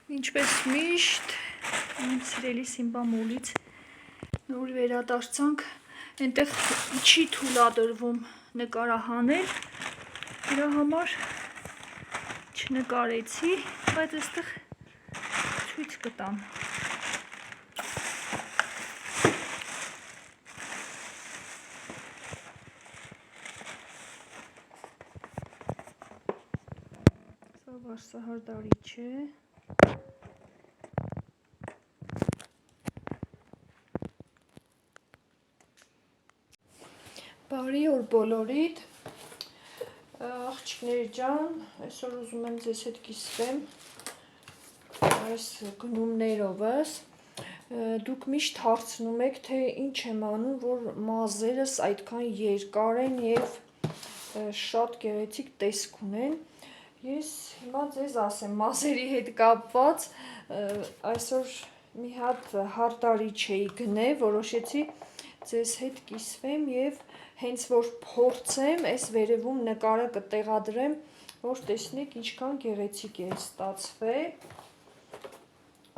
Ինչպես միշտ, սիրելի Սիմբամոլից նոր վերադարձանք, այնտեղ չի թույլատրվում նկարահանել, դրա համար չնկարեցի, բայց այստեղ ցույց կտամ։ Սա վարսահարդարիչ է։ Բարի օր բոլորիդ, աղջիկների ջան, այսօր ուզում եմ ձեզ հետ կիսվեմ այս գնումներովս, դուք միշտ հարցնում եք, թե ինչ եմ անում, որ մազերս այդքան երկար են և շատ գեղեցիկ տեսք ունեն, ես հիմա ձեզ ասեմ, մազերի հետ կապված, այսօր մի հատ հարդարիչ էի գնել, որոշեցի ձեզ հետ կիսվեմ և հենց որ փորձեմ, այս վերևում նկարը կտեղադրեմ, որ տեսնեք ինչքան գեղեցիկ է ստացվել,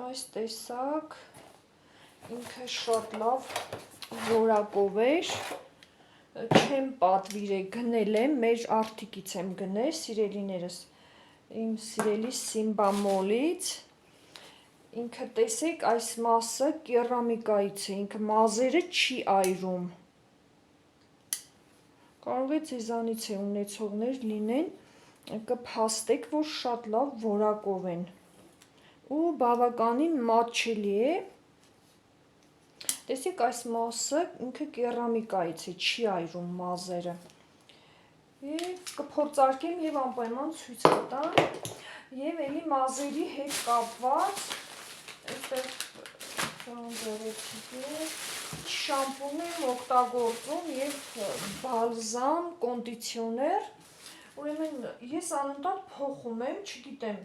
այս տեսակ, ինքը շատ լավ որակով էր, չեմ պատվիրել, գնել եմ, մեր արդիկից եմ գնել, սիրելիներս, իմ սիրելի Սիմբամոլից, ինքը տեսեք այս մասը կերամիկայից է, ինքը մազերը չի այրում, կարող է ձեզանից է ունեցողներ լինեն, կփաստեք, որ շատ լավ որակով են ու բավականին մատչելի է, տեսեք այս մասը ինքը կերամիկայից է, չի այրում մազերը և կփորձարկեմ և անպայման ցույց կտամ և էլի մազերի հետ կապված շամպուն եմ օգտագործում և բալզամ, կոնդիցիոներ, ուրեմն ես անընդհատ փոխում եմ, չգիտեմ,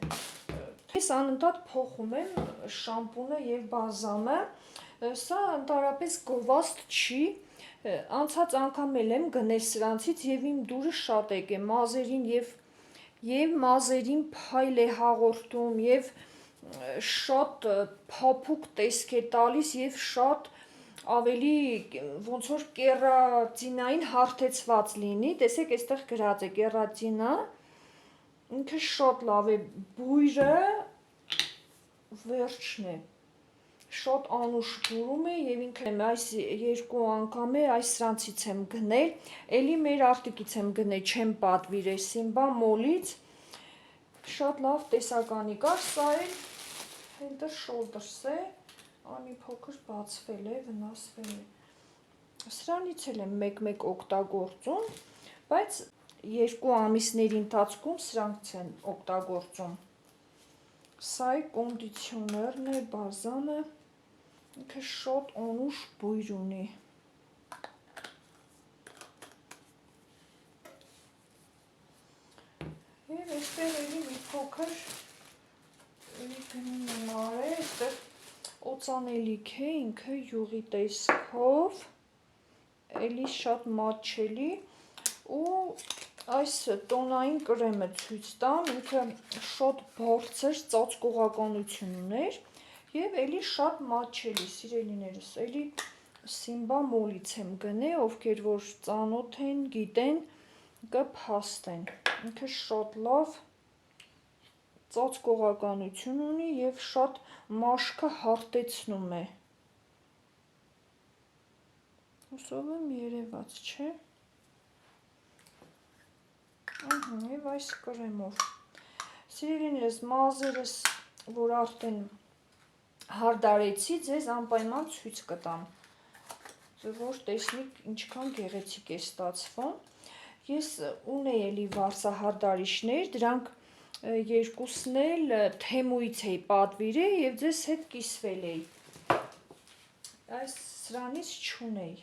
ես անընդհատ փոխում եմ շամպունը և բալզամը, սա ընդհանրապես գովազդ չի, անցած անգամ էլ եմ գնել սրանցից և իմ դուրը շատ եկե մազերին և մազերին փայլ է հաղորդում և շատ փափուկ տեսք է տալիս և շատ ավելի ոնց որ կերատինային հարթեցված լինի, տեսեք այստեղ գրած է կերատինա, ինքը շատ լավ է, բույրը վերջն է, շատ անուշ բուրում է և ինքը այս երկու անգամ է այս սրանցից եմ գնել, էլի մեր արդիկից եմ գնել, չեմ պատվիրել Սիմբամոլից, շատ լավ տեսականի կար, սա էլ Head & Shoulders է, անի փոքր բացվել է, վնասվել է, սրանից էլ եմ մեկ-մեկ օգտագործում, բայց 2 ամիսների ընթացքում սրանց են օգտագործում, սա է կոնդիցիոներն է, բալզամը, ինքը շատ անուշ բույր ունի, և այստեղ էլի մի փոքր գնում եմ արել, այստեղ օծանելիք է, ինքը յուղի տեսքով, էլի շատ մատչելի ու այս տոնային կրեմը ցույց տամ, ինքը շատ բարձր ծածկողականություն ուներ և էլի շատ մատչելի, սիրելիներս, էլի Սիմբամոլից եմ գնել, ովքեր որ ծանոթ են, գիտեն, կփաստեն, ինքը շատ լավ ծածկողականություն ունի և շատ մաշկը հարթեցնում է, հուսով եմ երևաց, չէ, և այս կրեմով, սիրելիներս մազերս, որ արդեն հարդարեցի, ձեզ անպայման ցույց կտամ, որ տեսնեք ինչքան գեղեցիկ է ստացվում, ես ունեի էլի վարսահարդարիչներ, դրանք երկուսն էլ Թեմուից էի պատվիրել և ձեզ հետ կիսվել էի, այս սրանից չունեի,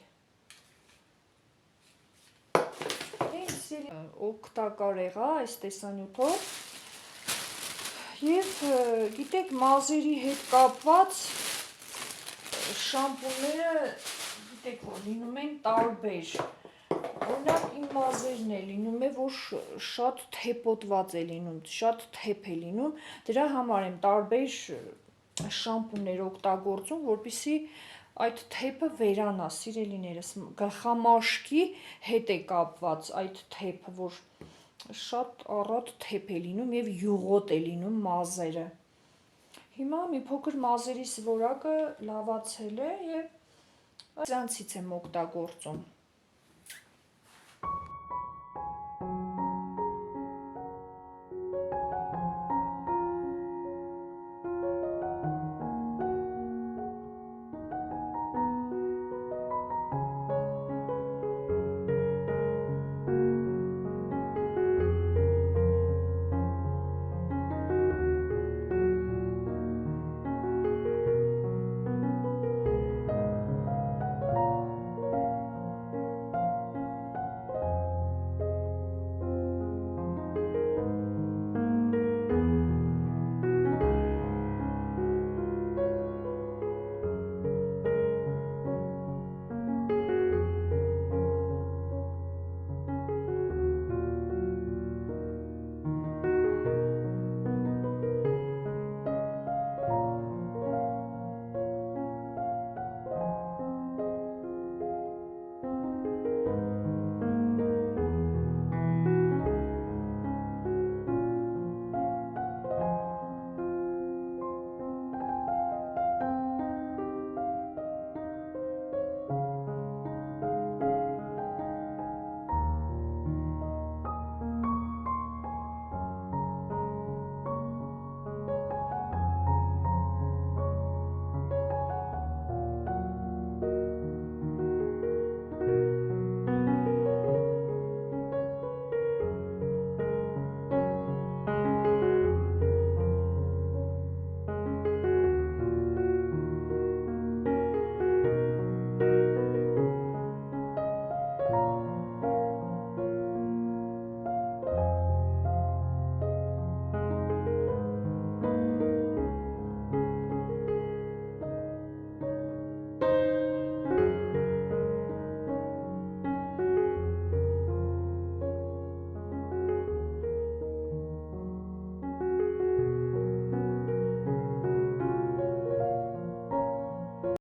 օգտակար եղա այս տեսանյութով և գիտեք մազերի հետ կապված շամպունները գիտեք որ լինում են տարբեր, Օրինակ իմ մազերն է լինում է, որ շատ թեպոտված է լինում, շատ թեփ է լինում, դրա համար եմ տարբեր շամպուններ օգտագործում, որպեսզի այդ թեփը վերանա, սիրելիներս, գլխամաշկի հետ է կապված այդ թեփը, որ շատ առատ թեփ է լինում եւ յուղոտ է լինում մազերը։ Հիմա մի փոքր մազերիս որակը լավացել է եւ սրանցից եմ օգտագործում։